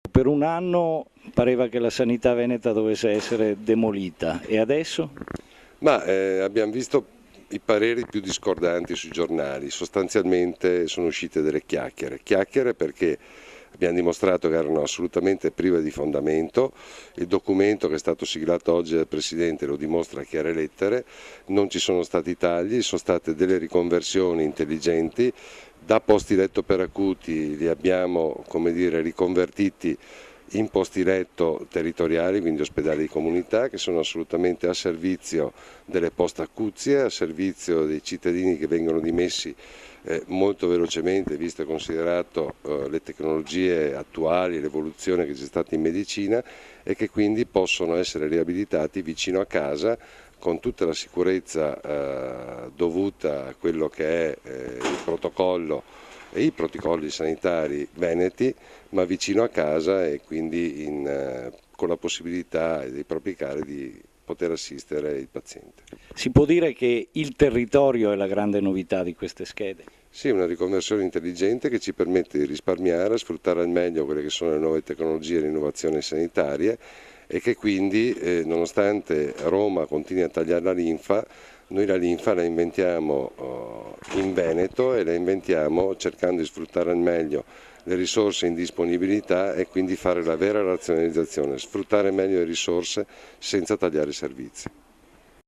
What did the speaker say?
Per un anno pareva che la sanità veneta dovesse essere demolita e adesso? Abbiamo visto i pareri più discordanti sui giornali, sostanzialmente sono uscite delle chiacchiere perché abbiamo dimostrato che erano assolutamente prive di fondamento. Il documento che è stato siglato oggi dal Presidente lo dimostra a chiare lettere, non ci sono stati tagli, sono state delle riconversioni intelligenti, da posti letto per acuti li abbiamo, come dire, riconvertiti in posti letto territoriali, quindi ospedali di comunità, che sono assolutamente a servizio delle post-acuzie, a servizio dei cittadini che vengono dimessi molto velocemente, visto e considerato le tecnologie attuali, l'evoluzione che c'è stata in medicina, e che quindi possono essere riabilitati vicino a casa con tutta la sicurezza dovuta a quello che è il protocollo e i protocolli sanitari veneti, ma vicino a casa e quindi con la possibilità dei propri cari di poter assistere il paziente. Si può dire che il territorio è la grande novità di queste schede? Sì, una riconversione intelligente che ci permette di risparmiare, sfruttare al meglio quelle che sono le nuove tecnologie e le innovazioni sanitarie e che quindi, nonostante Roma continui a tagliare la linfa, noi la linfa la inventiamo in Veneto e la inventiamo cercando di sfruttare al meglio le risorse in disponibilità e quindi fare la vera razionalizzazione, sfruttare meglio le risorse senza tagliare i servizi.